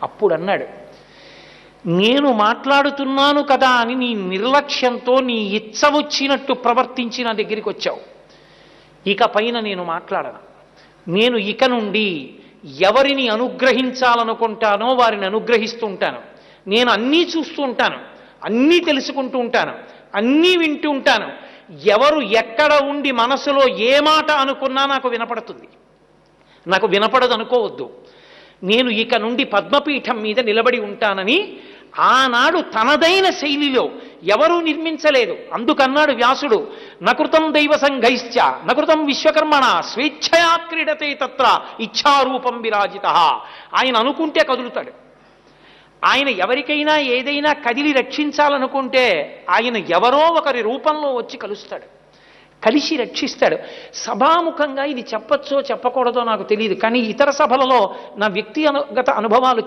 అప్పుడు అన్నాడు, నేను మాట్లాడుతున్నాను కదా అని నీ నిర్లక్ష్యంతో నీ ఇచ్చ వచ్చినట్టు ప్రవర్తించి నా దగ్గరికి వచ్చావు. ఇక పైన నేను మాట్లాడను. నేను ఇక నుండి ఎవరిని అనుగ్రహించాలనుకుంటానో వారిని అనుగ్రహిస్తూ ఉంటాను. నేను అన్నీ చూస్తూ ఉంటాను, అన్నీ తెలుసుకుంటూ ఉంటాను, అన్నీ వింటూ ఉంటాను. ఎవరు ఎక్కడ ఉండి మనసులో ఏ మాట అనుకున్నా నాకు వినపడుతుంది. నాకు వినపడదు అనుకోవద్దు. నేను ఇక నుండి పద్మపీఠం మీద నిలబడి ఉంటానని ఆనాడు తనదైన శైలిలో ఎవరూ నిర్మించలేదు. అందుకన్నాడు వ్యాసుడు, నకృతం దైవ సంఘైశ్చ నకృతం విశ్వకర్మణ స్వేచ్ఛయా క్రీడతే తత్ర ఇచ్ఛారూపం విరాజిత. ఆయన అనుకుంటే కదులుతాడు. ఆయన ఎవరికైనా ఏదైనా కదిలి రక్షించాలనుకుంటే ఆయన ఎవరో ఒకరి రూపంలో వచ్చి కలుస్తాడు, కలిసి రక్షిస్తాడు. సభాముఖంగా ఇది చెప్పచ్చో చెప్పకూడదో నాకు తెలియదు, కానీ ఇతర సభలలో నా వ్యక్తిగత అనుభవాలు